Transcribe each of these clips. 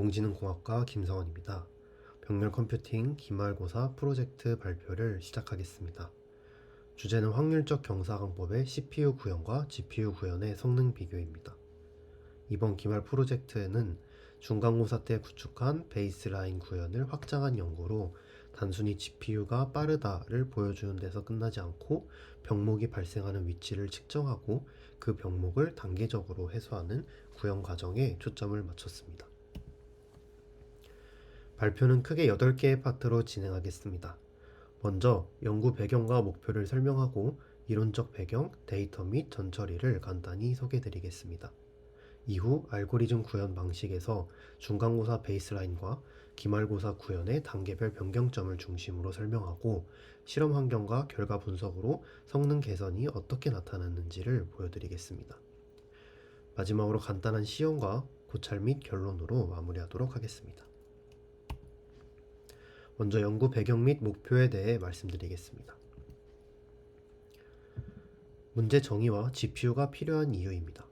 인공지능공학과 김성원입니다. 병렬 컴퓨팅 기말고사 프로젝트 발표를 시작하겠습니다. 주제는 확률적 경사강법의 CPU 구현과 GPU 구현의 성능 비교입니다. 이번 기말 프로젝트에는 중간고사 때 구축한 베이스라인 구현을 확장한 연구로 단순히 GPU가 빠르다를 보여주는 데서 끝나지 않고 병목이 발생하는 위치를 측정하고 그 병목을 단계적으로 해소하는 구현 과정에 초점을 맞췄습니다. 발표는 크게 8개의 파트로 진행하겠습니다. 먼저 연구 배경과 목표를 설명하고 이론적 배경, 데이터 및 전처리를 간단히 소개해드리겠습니다. 이후 알고리즘 구현 방식에서 중간고사 베이스라인과 기말고사 구현의 단계별 변경점을 중심으로 설명하고 실험 환경과 결과 분석으로 성능 개선이 어떻게 나타났는지를 보여드리겠습니다. 마지막으로 간단한 시연과 고찰 및 결론으로 마무리하도록 하겠습니다. 먼저 연구 배경 및 목표에 대해 말씀드리겠습니다. 문제 정의와 GPU가 필요한 이유입니다.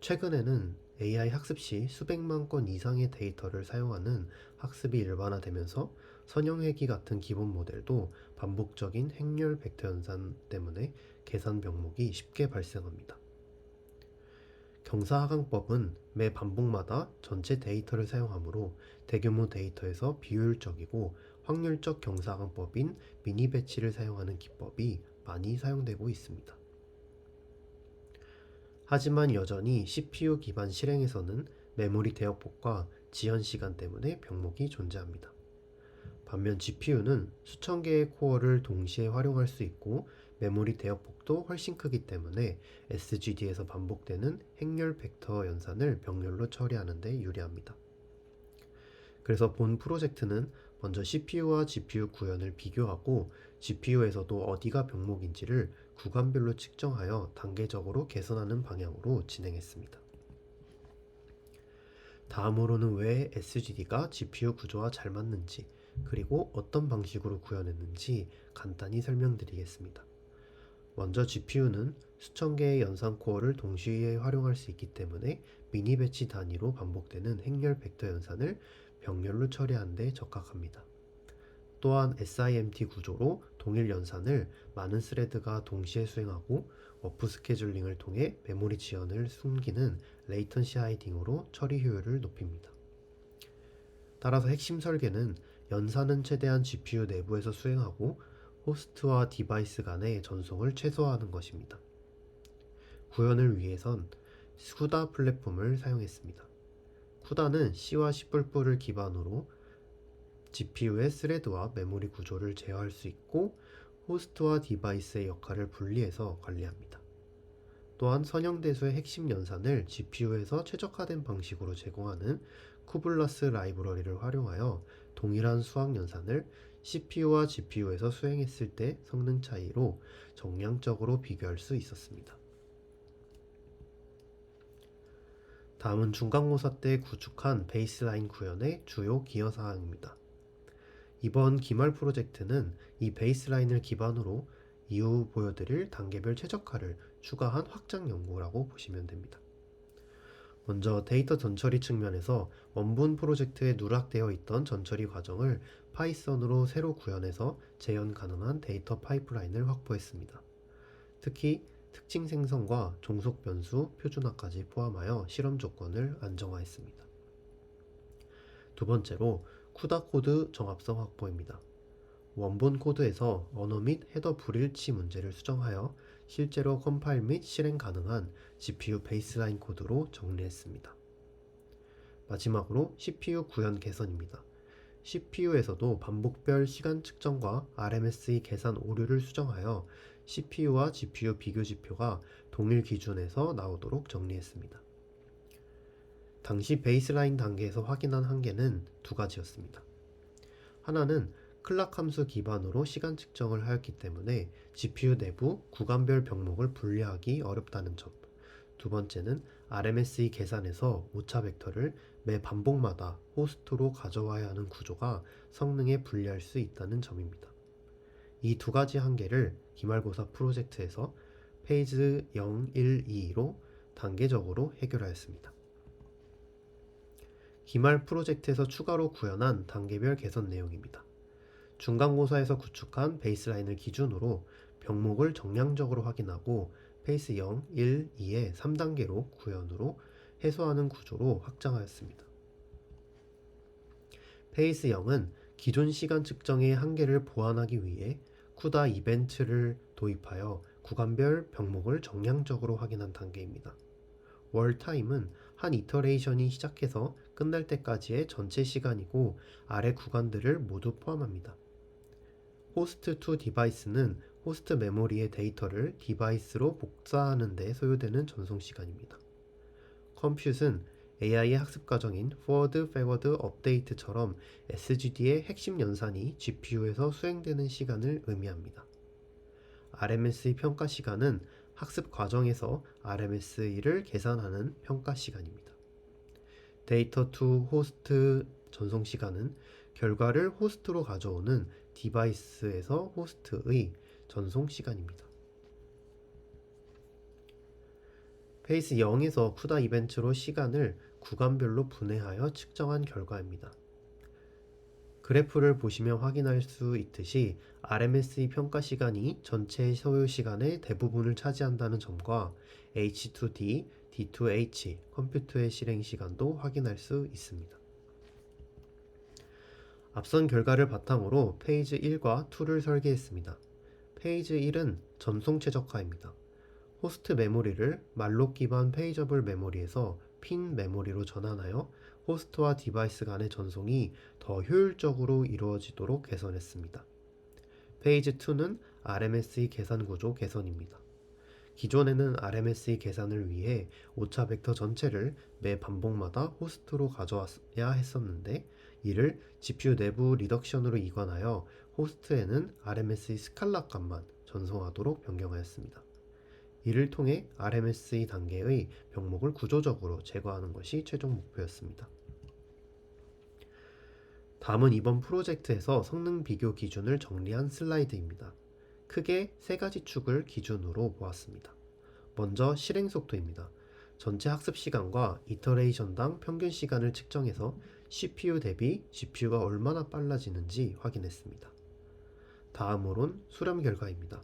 최근에는 AI 학습 시 수백만 건 이상의 데이터를 사용하는 학습이 일반화되면서 선형회귀 같은 기본 모델도 반복적인 행렬 벡터 연산 때문에 계산 병목이 쉽게 발생합니다. 경사하강법은 매 반복마다 전체 데이터를 사용하므로 대규모 데이터에서 비효율적이고 확률적 경사하강법인 미니 배치를 사용하는 기법이 많이 사용되고 있습니다. 하지만 여전히 CPU 기반 실행에서는 메모리 대역폭과 지연 시간 때문에 병목이 존재합니다. 반면 GPU는 수천 개의 코어를 동시에 활용할 수 있고 메모리 대역폭도 훨씬 크기 때문에 SGD에서 반복되는 행렬 벡터 연산을 병렬로 처리하는 데 유리합니다. 그래서 본 프로젝트는 먼저 CPU와 GPU 구현을 비교하고 GPU에서도 어디가 병목인지를 구간별로 측정하여 단계적으로 개선하는 방향으로 진행했습니다. 다음으로는 왜 SGD가 GPU 구조와 잘 맞는지 그리고 어떤 방식으로 구현했는지 간단히 설명드리겠습니다. 먼저 GPU는 수천 개의 연산 코어를 동시에 활용할 수 있기 때문에 미니 배치 단위로 반복되는 행렬 벡터 연산을 병렬로 처리하는 데 적합합니다. 또한 SIMT 구조로 동일 연산을 많은 스레드가 동시에 수행하고 워프 스케줄링을 통해 메모리 지연을 숨기는 레이턴시 하이딩으로 처리 효율을 높입니다. 따라서 핵심 설계는 연산은 최대한 GPU 내부에서 수행하고 호스트와 디바이스 간의 전송을 최소화하는 것입니다. 구현을 위해선 CUDA 플랫폼을 사용했습니다. CUDA는 C와 C++을 기반으로 GPU의 스레드와 메모리 구조를 제어할 수 있고 호스트와 디바이스의 역할을 분리해서 관리합니다. 또한 선형대수의 핵심 연산을 GPU에서 최적화된 방식으로 제공하는 쿠블러스 라이브러리를 활용하여 동일한 수학 연산을 CPU와 GPU에서 수행했을 때 성능 차이로 정량적으로 비교할 수 있었습니다. 다음은 중간고사 때 구축한 베이스라인 구현의 주요 기여사항입니다. 이번 기말 프로젝트는 이 베이스라인을 기반으로 이후 보여드릴 단계별 최적화를 추가한 확장 연구라고 보시면 됩니다. 먼저 데이터 전처리 측면에서 원본 프로젝트에 누락되어 있던 전처리 과정을 파이썬으로 새로 구현해서 재현 가능한 데이터 파이프라인을 확보했습니다. 특히 특징 생성과 종속 변수 표준화까지 포함하여 실험 조건을 안정화했습니다. 두 번째로 CUDA 코드 정합성 확보입니다. 원본 코드에서 언어 및 헤더 불일치 문제를 수정하여 실제로 컴파일 및 실행 가능한 GPU 베이스라인 코드로 정리했습니다. 마지막으로 CPU 구현 개선입니다. CPU에서도 반복별 시간 측정과 RMSE 계산 오류를 수정하여 CPU와 GPU 비교 지표가 동일 기준에서 나오도록 정리했습니다. 당시 베이스라인 단계에서 확인한 한계는 두 가지였습니다. 하나는 클락 함수 기반으로 시간 측정을 하였기 때문에 GPU 내부 구간별 병목을 분리하기 어렵다는 점. 두 번째는 RMSE 계산에서 오차 벡터를 매 반복마다 호스트로 가져와야 하는 구조가 성능에 불리할 수 있다는 점입니다. 이 두 가지 한계를 기말고사 프로젝트에서 페이지 0, 1, 2로 단계적으로 해결하였습니다. 기말 프로젝트에서 추가로 구현한 단계별 개선 내용입니다. 중간고사에서 구축한 베이스라인을 기준으로 병목을 정량적으로 확인하고 페이스 0, 1, 2의 3단계로 구현으로 해소하는 구조로 확장하였습니다. 페이스 0은 기존 시간 측정의 한계를 보완하기 위해 쿠다 이벤트를 도입하여 구간별 병목을 정량적으로 확인한 단계입니다. 월 타임은 한 이터레이션이 시작해서 끝날 때까지의 전체 시간이고 아래 구간들을 모두 포함합니다. 호스트 투 디바이스는 호스트 메모리의 데이터를 디바이스로 복사하는 데 소요되는 전송 시간입니다. 컴퓨트는 AI의 학습 과정인 forward, backward, update처럼 SGD의 핵심 연산이 GPU에서 수행되는 시간을 의미합니다. RMS의 평가 시간은 학습 과정에서 RMS를 계산하는 평가 시간입니다. 데이터 투 호스트 전송 시간은 결과를 호스트로 가져오는 디바이스에서 호스트의 전송 시간입니다. 페이스 0에서 쿠다 이벤트로 시간을 구간별로 분해하여 측정한 결과입니다. 그래프를 보시면 확인할 수 있듯이 RMS의 평가 시간이 전체 소요 시간의 대부분을 차지한다는 점과 H2D, D2H 컴퓨터의 실행 시간도 확인할 수 있습니다. 앞선 결과를 바탕으로 페이지 1과 2를 설계했습니다. 페이지 1은 전송 최적화입니다. 호스트 메모리를 말록 기반 페이저블 메모리에서 핀 메모리로 전환하여 호스트와 디바이스 간의 전송이 더 효율적으로 이루어지도록 개선했습니다. 페이지 2는 RMS의 계산 구조 개선입니다. 기존에는 RMS의 계산을 위해 오차 벡터 전체를 매 반복마다 호스트로 가져와야 했었는데 이를 GPU 내부 리덕션으로 이관하여 호스트에는 RMS의 스칼라 값만 전송하도록 변경하였습니다. 이를 통해 RMS의 단계의 병목을 구조적으로 제거하는 것이 최종 목표였습니다. 다음은 이번 프로젝트에서 성능 비교 기준을 정리한 슬라이드입니다. 크게 세 가지 축을 기준으로 보았습니다. 먼저 실행 속도입니다. 전체 학습 시간과 이터레이션당 평균 시간을 측정해서 CPU 대비 GPU가 얼마나 빨라지는지 확인했습니다. 다음으론 수렴 결과입니다.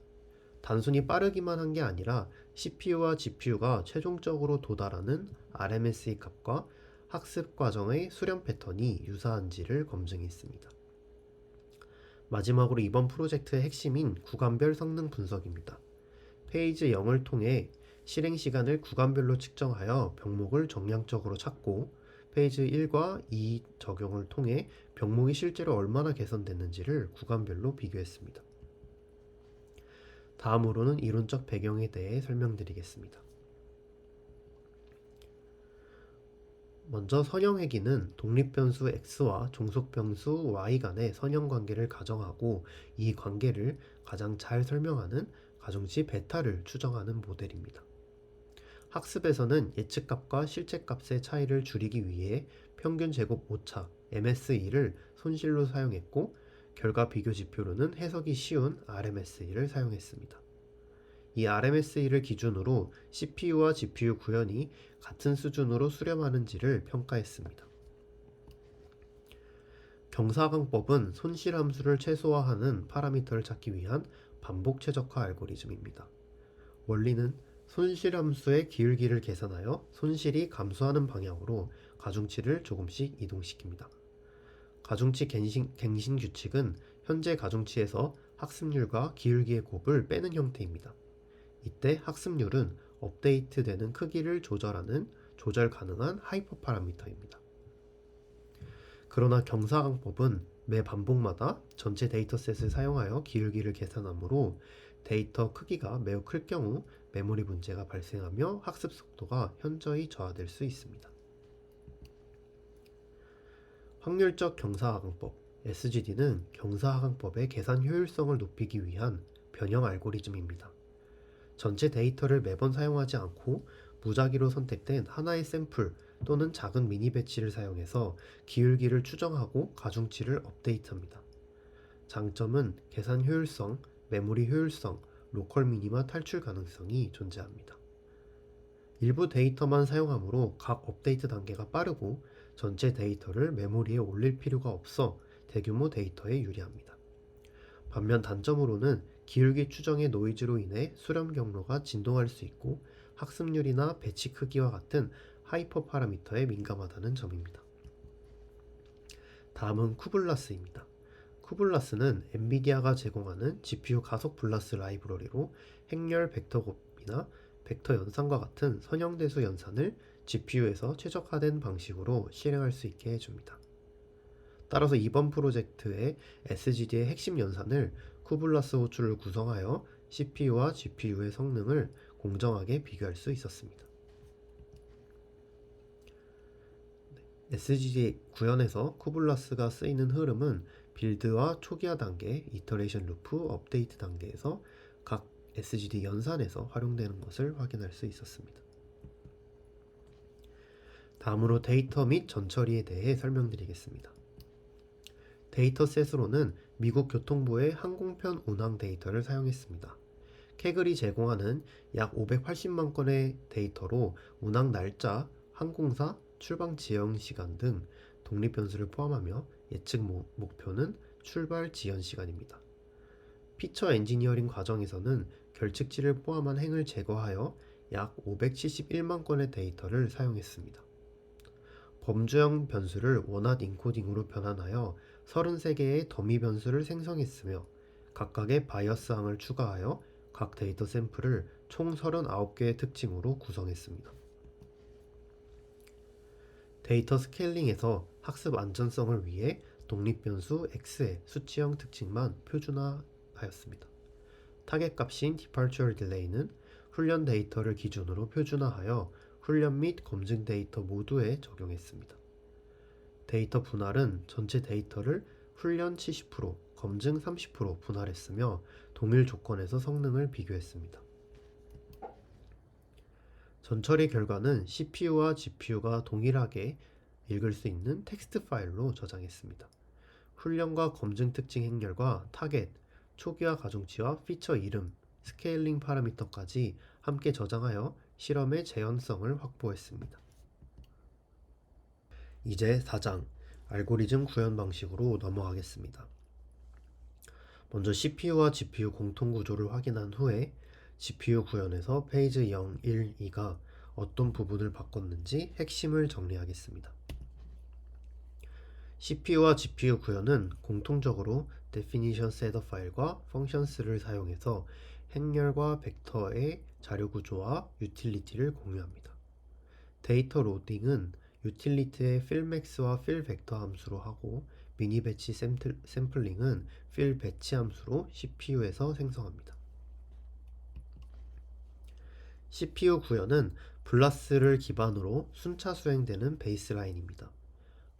단순히 빠르기만 한 게 아니라 CPU와 GPU가 최종적으로 도달하는 RMS의 값과 학습 과정의 수렴 패턴이 유사한지를 검증했습니다. 마지막으로 이번 프로젝트의 핵심인 구간별 성능 분석입니다. 페이지 0을 통해 실행 시간을 구간별로 측정하여 병목을 정량적으로 찾고 페이지 1과 2 적용을 통해 병목이 실제로 얼마나 개선됐는지를 구간별로 비교했습니다. 다음으로는 이론적 배경에 대해 설명드리겠습니다. 먼저 선형회기는 독립변수 x와 종속변수 y 간의 선형관계를 가정하고 이 관계를 가장 잘 설명하는 가중치 베타를 추정하는 모델입니다. 학습에서는 예측값과 실제값의 차이를 줄이기 위해 평균 제곱 오차 MSE를 손실로 사용했고 결과 비교 지표로는 해석이 쉬운 RMSE를 사용했습니다. 이 RMSE를 기준으로 CPU와 GPU 구현이 같은 수준으로 수렴하는지를 평가했습니다. 경사강법은 손실 함수를 최소화하는 파라미터를 찾기 위한 반복 최적화 알고리즘입니다. 원리는 손실 함수의 기울기를 계산하여 손실이 감소하는 방향으로 가중치를 조금씩 이동시킵니다. 가중치 갱신 규칙은 현재 가중치에서 학습률과 기울기의 곱을 빼는 형태입니다. 이때 학습률은 업데이트되는 크기를 조절하는 조절 가능한 하이퍼 파라미터입니다. 그러나 경사강법은 매 반복마다 전체 데이터셋을 사용하여 기울기를 계산하므로 데이터 크기가 매우 클 경우 메모리 문제가 발생하며 학습 속도가 현저히 저하될 수 있습니다. 확률적 경사하강법 SGD는 경사하강법의 계산 효율성을 높이기 위한 변형 알고리즘입니다. 전체 데이터를 매번 사용하지 않고 무작위로 선택된 하나의 샘플 또는 작은 미니 배치를 사용해서 기울기를 추정하고 가중치를 업데이트합니다. 장점은 계산 효율성, 메모리 효율성, 로컬 미니마 탈출 가능성이 존재합니다. 일부 데이터만 사용하므로 각 업데이트 단계가 빠르고 전체 데이터를 메모리에 올릴 필요가 없어 대규모 데이터에 유리합니다. 반면 단점으로는 기울기 추정의 노이즈로 인해 수렴 경로가 진동할 수 있고 학습률이나 배치 크기와 같은 하이퍼 파라미터에 민감하다는 점입니다. 다음은 쿠블라스입니다. 쿠블라스는 엔비디아가 제공하는 GPU 가속 블라스 라이브러리로 행렬 벡터 곱이나 벡터 연산과 같은 선형대수 연산을 GPU에서 최적화된 방식으로 실행할 수 있게 해줍니다. 따라서 이번 프로젝트의 SGD의 핵심 연산을 쿠블라스 호출을 구성하여 CPU와 GPU의 성능을 공정하게 비교할 수 있었습니다. SGD 구현에서 쿠블라스가 쓰이는 흐름은 빌드와 초기화 단계, 이터레이션 루프, 업데이트 단계에서 각 SGD 연산에서 활용되는 것을 확인할 수 있었습니다. 다음으로 데이터 및 전처리에 대해 설명드리겠습니다. 데이터셋으로는 미국 교통부의 항공편 운항 데이터를 사용했습니다. 캐글이 제공하는 약 580만 건의 데이터로 운항 날짜, 항공사, 출방 지연 시간 등 독립 변수를 포함하며 예측 목표는 출발 지연 시간입니다. 피처 엔지니어링 과정에서는 결측지를 포함한 행을 제거하여 약 571만 건의 데이터를 사용했습니다. 범주형 변수를 원핫 인코딩으로 변환하여 33개의 더미 변수를 생성했으며 각각의 바이어스 항을 추가하여 각 데이터 샘플을 총 39개의 특징으로 구성했습니다. 데이터 스케일링에서 학습 안전성을 위해 독립 변수 X의 수치형 특징만 표준화하였습니다. 타겟 값인 Departure Delay는 훈련 데이터를 기준으로 표준화하여 훈련 및 검증 데이터 모두에 적용했습니다. 데이터 분할은 전체 데이터를 훈련 70%, 검증 30% 분할했으며 동일 조건에서 성능을 비교했습니다. 전처리 결과는 CPU와 GPU가 동일하게 읽을 수 있는 텍스트 파일로 저장했습니다. 훈련과 검증 특징 행렬과 타겟, 초기화 가중치와 피처 이름, 스케일링 파라미터까지 함께 저장하여 실험의 재현성을 확보했습니다. 이제 4장, 알고리즘 구현 방식으로 넘어가겠습니다. 먼저 CPU와 GPU 공통 구조를 확인한 후에 GPU 구현에서 페이지 0, 1, 2가 어떤 부분을 바꿨는지 핵심을 정리하겠습니다. CPU와 GPU 구현은 공통적으로 definition setter 파일과 functions를 사용해서 행렬과 벡터의 자료 구조와 유틸리티를 공유합니다. 데이터 로딩은 유틸리티의 fillmax와 fillvector 함수로 하고 미니배치 샘플링은 fillbatch 함수로 CPU에서 생성합니다. CPU 구현은 블라스를 기반으로 순차 수행되는 베이스라인입니다.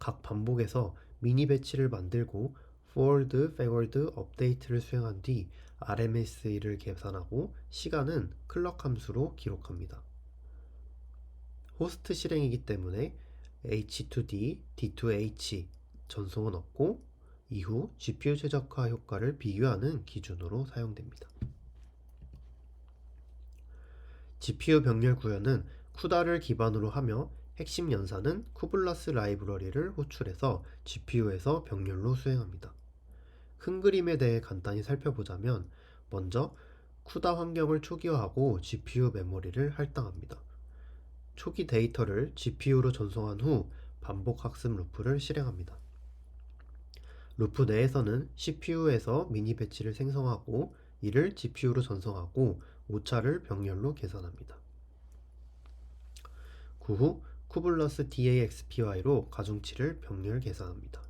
각 반복에서 미니 배치를 만들고 forward, backward, update를 수행한 뒤 RMSE를 계산하고 시간은 클럭 함수로 기록합니다. 호스트 실행이기 때문에 H2D, D2H 전송은 없고 이후 GPU 최적화 효과를 비교하는 기준으로 사용됩니다. GPU 병렬 구현은 쿠다를 기반으로 하며 핵심 연산은 쿠블라스 라이브러리를 호출해서 GPU에서 병렬로 수행합니다. 큰 그림에 대해 간단히 살펴보자면 먼저 쿠다 환경을 초기화하고 GPU 메모리를 할당합니다. 초기 데이터를 GPU로 전송한 후 반복 학습 루프를 실행합니다. 루프 내에서는 CPU에서 미니 배치를 생성하고 이를 GPU로 전송하고 오차를 병렬로 계산합니다. 그 후 쿠블라스 DAXPy로 가중치를 병렬 계산합니다.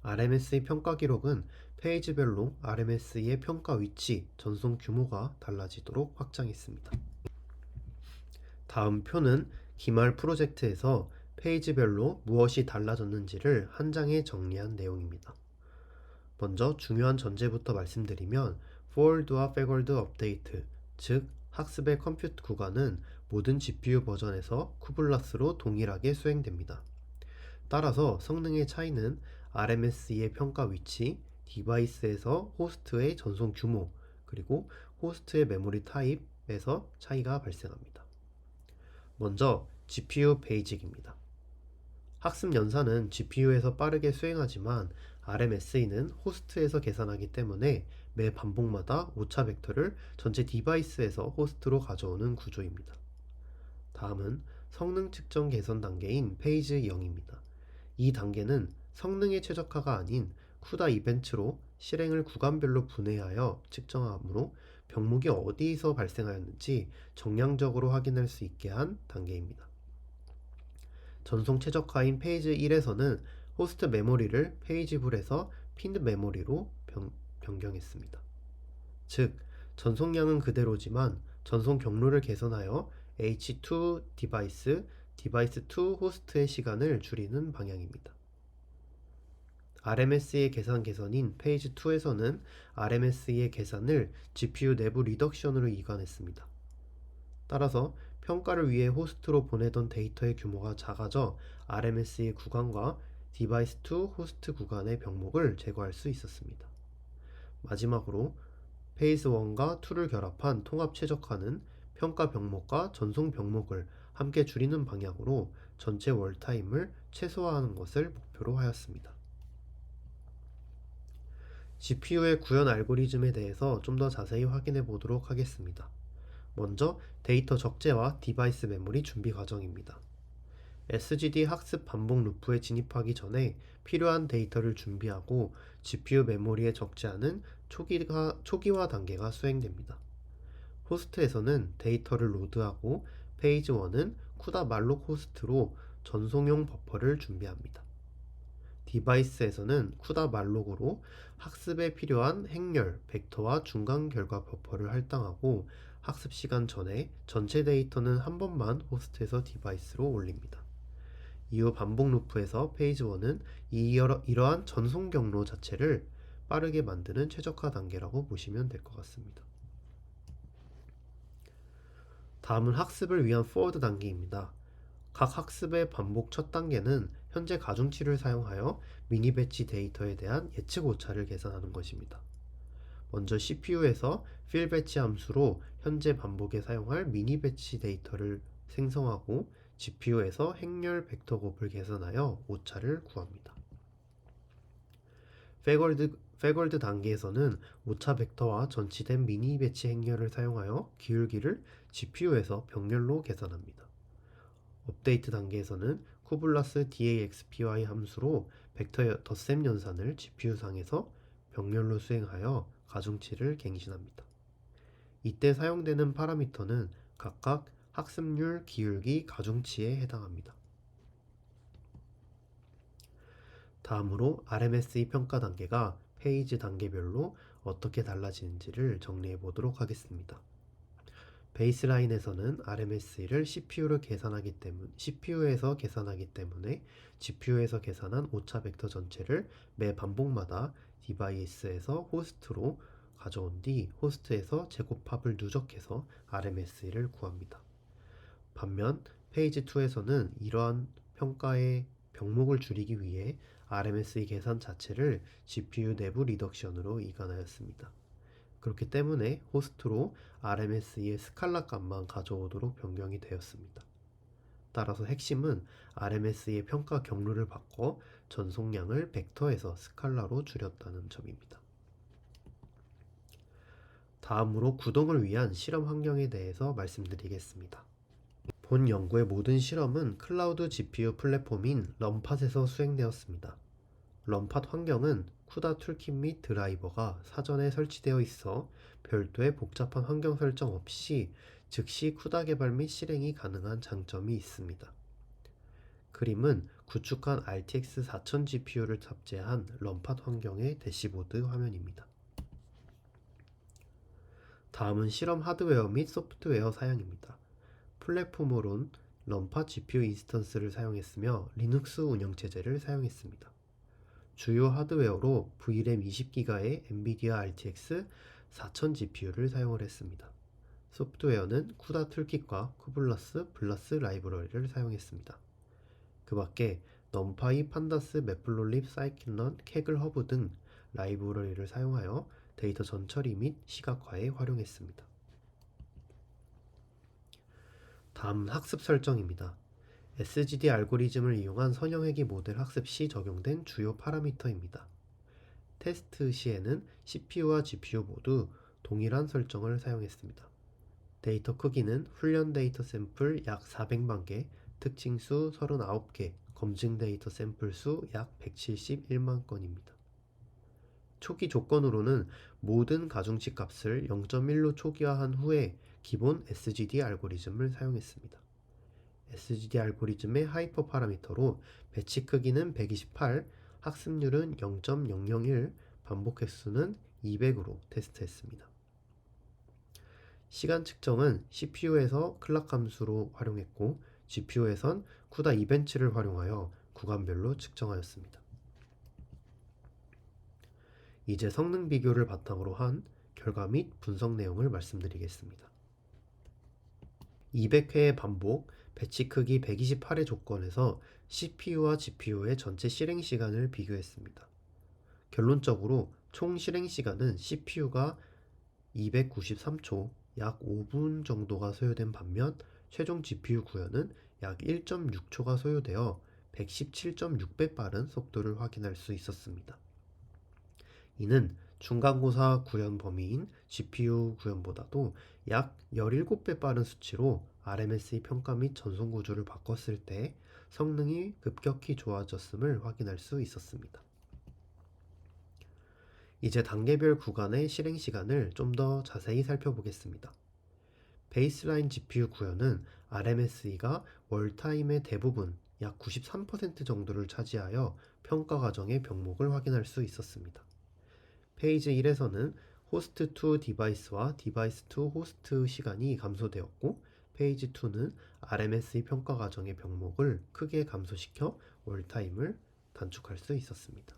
RMSE 평가 기록은 페이지별로 RMSE의 평가 위치, 전송 규모가 달라지도록 확장했습니다. 다음 표는 기말 프로젝트에서 페이지별로 무엇이 달라졌는지를 한 장에 정리한 내용입니다. 먼저 중요한 전제부터 말씀드리면 forward와 backward 업데이트, 즉 학습의 컴퓨트 구간은 모든 GPU 버전에서 쿠블라스로 동일하게 수행됩니다. 따라서 성능의 차이는 RMSE의 평가 위치, 디바이스에서 호스트의 전송 규모, 그리고 호스트의 메모리 타입에서 차이가 발생합니다. 먼저 GPU 베이직입니다. 학습 연산은 GPU에서 빠르게 수행하지만 RMSE는 호스트에서 계산하기 때문에 매 반복마다 오차 벡터를 전체 디바이스에서 호스트로 가져오는 구조입니다. 다음은 성능 측정 개선 단계인 페이즈 0입니다. 이 단계는 성능의 최적화가 아닌 쿠다 이벤트로 실행을 구간별로 분해하여 측정하므로 병목이 어디서 발생하였는지 정량적으로 확인할 수 있게 한 단계입니다. 전송 최적화인 페이지 1에서는 호스트 메모리를 페이지 풀에서 핀드 메모리로 변경했습니다. 즉, 전송량은 그대로지만 전송 경로를 개선하여 H2 디바이스, 디바이스 2 호스트의 시간을 줄이는 방향입니다. RMS의 계산 개선인 페이지 2에서는 RMS의 계산을 GPU 내부 리덕션으로 이관했습니다. 따라서 평가를 위해 호스트로 보내던 데이터의 규모가 작아져 RMS의 구간과 디바이스 2 호스트 구간의 병목을 제거할 수 있었습니다. 마지막으로 페이즈 1과 2를 결합한 통합 최적화는 평가 병목과 전송 병목을 함께 줄이는 방향으로 전체 월타임을 최소화하는 것을 목표로 하였습니다. GPU의 구현 알고리즘에 대해서 좀 더 자세히 확인해 보도록 하겠습니다. 먼저 데이터 적재와 디바이스 메모리 준비 과정입니다. SGD 학습 반복 루프에 진입하기 전에 필요한 데이터를 준비하고 GPU 메모리에 적재하는 초기화 단계가 수행됩니다. 호스트에서는 데이터를 로드하고 페이지 1은 쿠다 말록 호스트로 전송용 버퍼를 준비합니다. 디바이스에서는 쿠다 말록으로 학습에 필요한 행렬, 벡터와 중간 결과 버퍼를 할당하고 학습 시간 전에 전체 데이터는 한 번만 호스트에서 디바이스로 올립니다. 이후 반복 루프에서 페이지 1은 이러한 전송 경로 자체를 빠르게 만드는 최적화 단계라고 보시면 될 것 같습니다. 다음은 학습을 위한 포워드 단계입니다. 각 학습의 반복 첫 단계는 현재 가중치를 사용하여 미니 배치 데이터에 대한 예측 오차를 계산하는 것입니다. 먼저 CPU에서 필 배치 함수로 현재 반복에 사용할 미니 배치 데이터를 생성하고 GPU에서 행렬 벡터 곱을 계산하여 오차를 구합니다. 패걸드 단계에서는 오차 벡터와 전치된 미니 배치 행렬을 사용하여 기울기를 GPU에서 병렬로 계산합니다. 업데이트 단계에서는 쿠블라스 DAXPY 함수로 벡터 덧셈 연산을 GPU상에서 병렬로 수행하여 가중치를 갱신합니다. 이때 사용되는 파라미터는 각각 학습률, 기울기, 가중치에 해당합니다. 다음으로 RMSE 평가 단계가 페이지 단계별로 어떻게 달라지는지를 정리해 보도록 하겠습니다. 베이스라인에서는 RMSE를 CPU에서 계산하기 때문에 GPU에서 계산한 오차 벡터 전체를 매 반복마다 디바이스에서 호스트로 가져온 뒤 호스트에서 제곱합을 누적해서 RMSE를 구합니다. 반면 페이지 2에서는 이러한 평가의 병목을 줄이기 위해 RMSE 계산 자체를 GPU 내부 리덕션으로 이관하였습니다. 그렇기 때문에 호스트로 RMSE의 스칼라 값만 가져오도록 변경이 되었습니다. 따라서 핵심은 RMSE의 평가 경로를 바꿔 전송량을 벡터에서 스칼라로 줄였다는 점입니다. 다음으로 구동을 위한 실험 환경에 대해서 말씀드리겠습니다. 본 연구의 모든 실험은 클라우드 GPU 플랫폼인 럼팟에서 수행되었습니다. 럼팟 환경은 쿠다 툴킷 및 드라이버가 사전에 설치되어 있어 별도의 복잡한 환경 설정 없이 즉시 쿠다 개발 및 실행이 가능한 장점이 있습니다. 그림은 구축한 RTX 4000 GPU를 탑재한 럼팟 환경의 대시보드 화면입니다. 다음은 실험 하드웨어 및 소프트웨어 사양입니다. 플랫폼으론 럼팟 GPU 인스턴스를 사용했으며 리눅스 운영체제를 사용했습니다. 주요 하드웨어로 VRAM 20GB의 엔비디아 RTX 4000 GPU를 사용을 했습니다. 소프트웨어는 쿠다 툴킷과 쿠블라스 블라스 라이브러리를 사용했습니다. 그 밖에 넘파이, 판다스, 매플로립, 사이킨런, 케글 허브 등 라이브러리를 사용하여 데이터 전처리 및 시각화에 활용했습니다. 다음 학습 설정입니다. SGD 알고리즘을 이용한 선형회귀 모델 학습 시 적용된 주요 파라미터입니다. 테스트 시에는 CPU와 GPU 모두 동일한 설정을 사용했습니다. 데이터 크기는 훈련 데이터 샘플 약 400만 개, 특징 수 39개, 검증 데이터 샘플 수 약 171만 건입니다. 초기 조건으로는 모든 가중치 값을 0.1로 초기화한 후에 기본 SGD 알고리즘을 사용했습니다. SGD 알고리즘의 하이퍼 파라미터로 배치 크기는 128, 학습률은 0.001, 반복 횟수는 200으로 테스트했습니다. 시간 측정은 CPU에서 클락 함수로 활용했고 GPU에선 쿠다 이벤츠를 활용하여 구간별로 측정하였습니다. 이제 성능 비교를 바탕으로 한 결과 및 분석 내용을 말씀드리겠습니다. 200회의 반복, 배치 크기 128의 조건에서 CPU와 GPU의 전체 실행 시간을 비교했습니다. 결론적으로 총 실행 시간은 CPU가 293초, 약 5분 정도가 소요된 반면 최종 GPU 구현은 약 1.6초가 소요되어 117.6배 빠른 속도를 확인할 수 있었습니다. 이는 중간고사 구현 범위인 GPU 구현보다도 약 17배 빠른 수치로 RMSE 평가 및 전송 구조를 바꿨을 때 성능이 급격히 좋아졌음을 확인할 수 있었습니다. 이제 단계별 구간의 실행 시간을 좀 더 자세히 살펴보겠습니다. 베이스라인 GPU 구현은 RMSE가 월타임의 대부분 약 93% 정도를 차지하여 평가 과정의 병목을 확인할 수 있었습니다. 페이지 1에서는 호스트 투 디바이스와 디바이스 투 호스트 시간이 감소되었고 페이지 2는 RMSE 평가 과정의 병목을 크게 감소시켜 월타임을 단축할 수 있었습니다.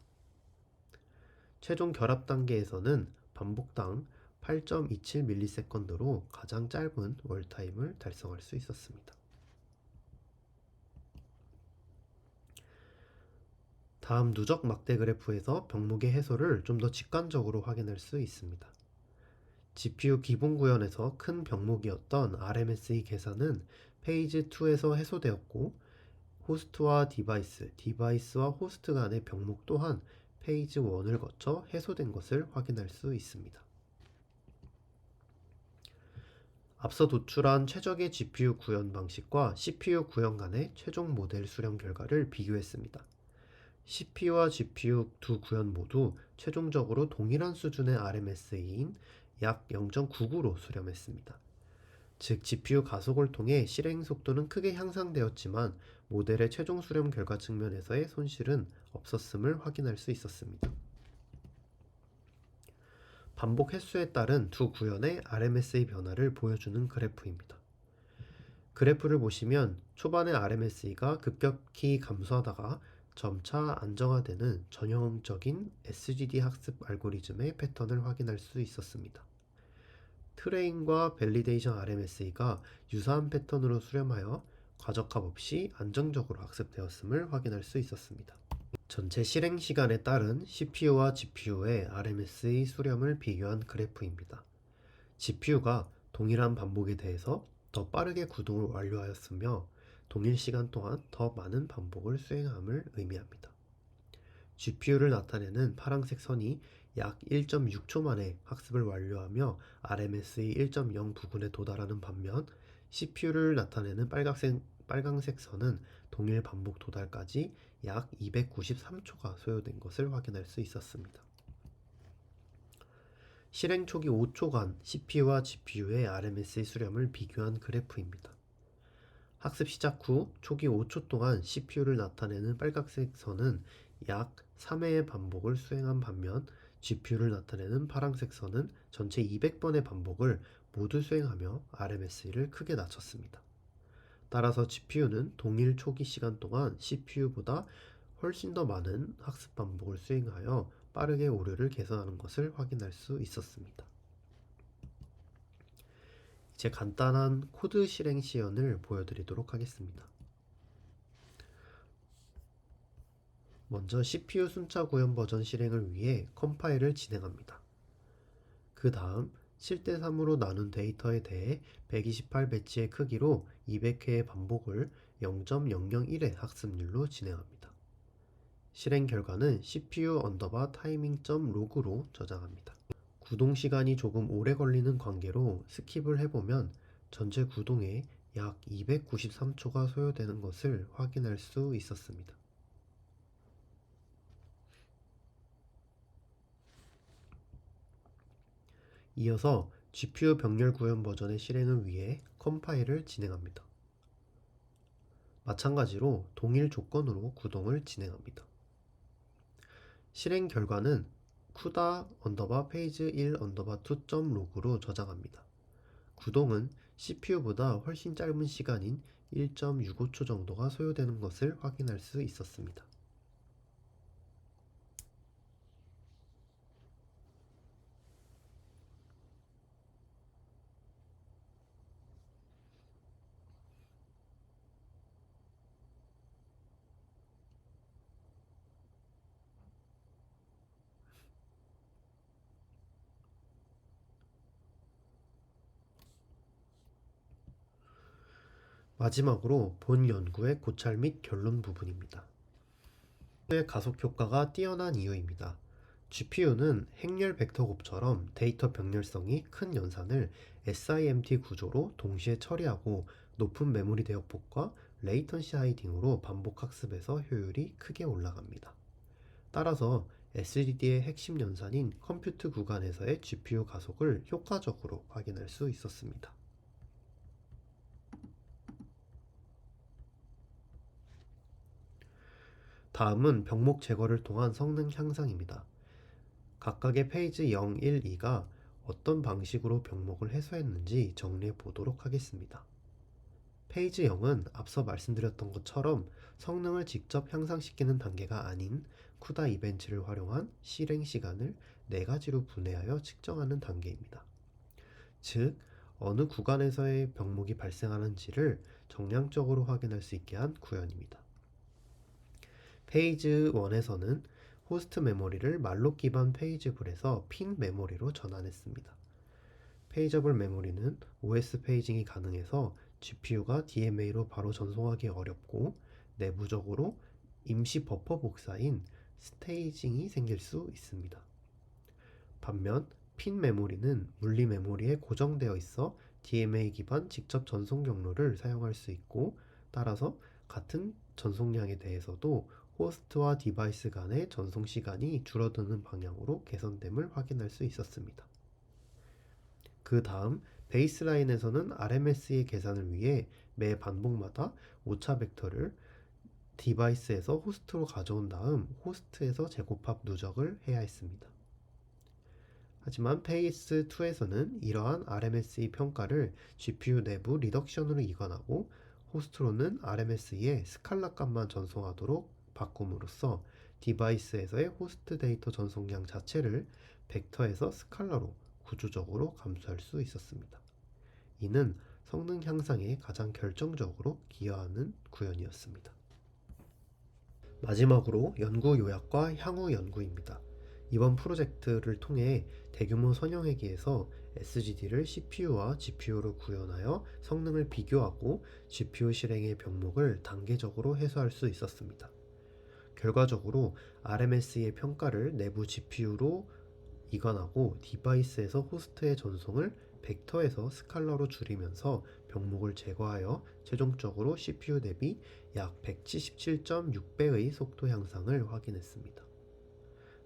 최종 결합 단계에서는 반복당 8.27ms로 가장 짧은 월타임을 달성할 수 있었습니다. 다음 누적 막대 그래프에서 병목의 해소를 좀 더 직관적으로 확인할 수 있습니다. GPU 기본 구현에서 큰 병목이었던 RMSE 계산은 페이지 2에서 해소되었고 호스트와 디바이스, 디바이스와 호스트 간의 병목 또한 페이지 1을 거쳐 해소된 것을 확인할 수 있습니다. 앞서 도출한 최적의 GPU 구현 방식과 CPU 구현 간의 최종 모델 수렴 결과를 비교했습니다. CPU와 GPU 두 구현 모두 최종적으로 동일한 수준의 RMSE인 약 0.99로 수렴했습니다. 즉 GPU 가속을 통해 실행 속도는 크게 향상되었지만 모델의 최종 수렴 결과 측면에서의 손실은 없었음을 확인할 수 있었습니다. 반복 횟수에 따른 두 구현의 RMSE 변화를 보여주는 그래프입니다. 그래프를 보시면 초반의 RMSE가 급격히 감소하다가 점차 안정화되는 전형적인 SGD 학습 알고리즘의 패턴을 확인할 수 있었습니다. 트레인과 밸리데이션 RMSE가 유사한 패턴으로 수렴하여 과적합 없이 안정적으로 학습되었음을 확인할 수 있었습니다. 전체 실행 시간에 따른 CPU와 GPU의 RMSE 수렴을 비교한 그래프입니다. GPU가 동일한 반복에 대해서 더 빠르게 구동을 완료하였으며 동일 시간 동안 더 많은 반복을 수행함을 의미합니다. GPU를 나타내는 파란색 선이 약 1.6초 만에 학습을 완료하며 RMSE 1.0 부근에 도달하는 반면 CPU를 나타내는 빨강색 선은 동일 반복 도달까지 약 293초가 소요된 것을 확인할 수 있었습니다. 실행 초기 5초간 CPU와 GPU의 RMSE 수렴을 비교한 그래프입니다. 학습 시작 후 초기 5초 동안 CPU를 나타내는 빨간색 선은 약 3회의 반복을 수행한 반면 GPU를 나타내는 파란색 선은 전체 200번의 반복을 모두 수행하며 RMSE를 크게 낮췄습니다. 따라서 GPU는 동일 초기 시간 동안 CPU보다 훨씬 더 많은 학습 반복을 수행하여 빠르게 오류를 개선하는 것을 확인할 수 있었습니다. 이제 간단한 코드 실행 시연을 보여드리도록 하겠습니다. 먼저 CPU 순차 구현 버전 실행을 위해 컴파일을 진행합니다. 그 다음 7대3으로 나눈 데이터에 대해 128배치의 크기로 200회의 반복을 0.001의 학습률로 진행합니다. 실행 결과는 cpu_timing.log로 저장합니다. 구동 시간이 조금 오래 걸리는 관계로 스킵을 해보면 전체 구동에 약 293초가 소요되는 것을 확인할 수 있었습니다. 이어서 GPU 병렬 구현 버전의 실행을 위해 컴파일을 진행합니다. 마찬가지로 동일 조건으로 구동을 진행합니다. 실행 결과는 CUDA_page1_2.log로 저장합니다. 구동은 CPU보다 훨씬 짧은 시간인 1.65초 정도가 소요되는 것을 확인할 수 있었습니다. 마지막으로 본 연구의 고찰 및 결론 부분입니다. GPU의 가속 효과가 뛰어난 이유입니다. GPU는 행렬 벡터 곱처럼 데이터 병렬성이 큰 연산을 SIMT 구조로 동시에 처리하고 높은 메모리 대역폭과 레이턴시 하이딩으로 반복 학습해서 효율이 크게 올라갑니다. 따라서 SDD의 핵심 연산인 컴퓨트 구간에서의 GPU 가속을 효과적으로 확인할 수 있었습니다. 다음은 병목 제거를 통한 성능 향상입니다. 각각의 페이지 0, 1, 2가 어떤 방식으로 병목을 해소했는지 정리해 보도록 하겠습니다. 페이지 0은 앞서 말씀드렸던 것처럼 성능을 직접 향상시키는 단계가 아닌 CUDA 이벤트를 활용한 실행 시간을 4가지로 분해하여 측정하는 단계입니다. 즉, 어느 구간에서의 병목이 발생하는지를 정량적으로 확인할 수 있게 한 구현입니다. 페이지 1에서는 호스트 메모리를 말록 기반 페이지블에서 핀 메모리로 전환했습니다. 페이저블 메모리는 OS 페이징이 가능해서 GPU가 DMA로 바로 전송하기 어렵고 내부적으로 임시 버퍼 복사인 스테이징이 생길 수 있습니다. 반면 핀 메모리는 물리 메모리에 고정되어 있어 DMA 기반 직접 전송 경로를 사용할 수 있고 따라서 같은 전송량에 대해서도 호스트와 디바이스 간의 전송 시간이 줄어드는 방향으로 개선됨을 확인할 수 있었습니다. 그 다음 베이스라인에서는 RMS의 계산을 위해 매 반복마다 오차 벡터를 디바이스에서 호스트로 가져온 다음 호스트에서 재곱합 누적을 해야 했습니다. 하지만 페이스 2에서는 이러한 RMS의 평가를 GPU 내부 리덕션으로 이관하고 호스트로는 RMS의 스칼라 값만 전송하도록 바꿈으로써 디바이스에서의 호스트 데이터 전송량 자체를 벡터에서 스칼라로 구조적으로 감소할 수 있었습니다. 이는 성능 향상에 가장 결정적으로 기여하는 구현이었습니다. 마지막으로 연구 요약과 향후 연구입니다. 이번 프로젝트를 통해 대규모 선형회기에서 SGD를 CPU와 GPU로 구현하여 성능을 비교하고 GPU 실행의 병목을 단계적으로 해소할 수 있었습니다. 결과적으로 RMS의 평가를 내부 GPU로 이관하고 디바이스에서 호스트의 전송을 벡터에서 스칼라로 줄이면서 병목을 제거하여 최종적으로 CPU 대비 약 177.6배의 속도 향상을 확인했습니다.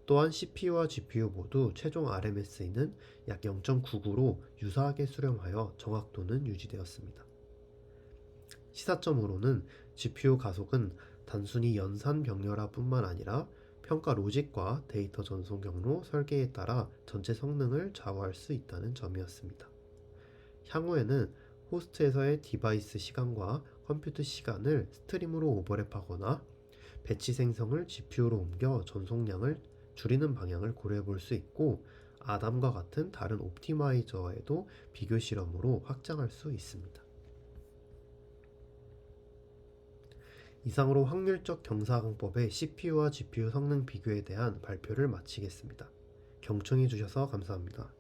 또한 CPU와 GPU 모두 최종 RMS는 약 0.99로 유사하게 수렴하여 정확도는 유지되었습니다. 시사점으로는 GPU 가속은 단순히 연산 병렬화뿐만 아니라 평가 로직과 데이터 전송 경로 설계에 따라 전체 성능을 좌우할 수 있다는 점이었습니다. 향후에는 호스트에서의 디바이스 시간과 컴퓨트 시간을 스트림으로 오버랩하거나 배치 생성을 GPU로 옮겨 전송량을 줄이는 방향을 고려해 볼 수 있고 아담과 같은 다른 옵티마이저와도 비교 실험으로 확장할 수 있습니다. 이상으로 확률적 경사강법의 CPU와 GPU 성능 비교에 대한 발표를 마치겠습니다. 경청해 주셔서 감사합니다.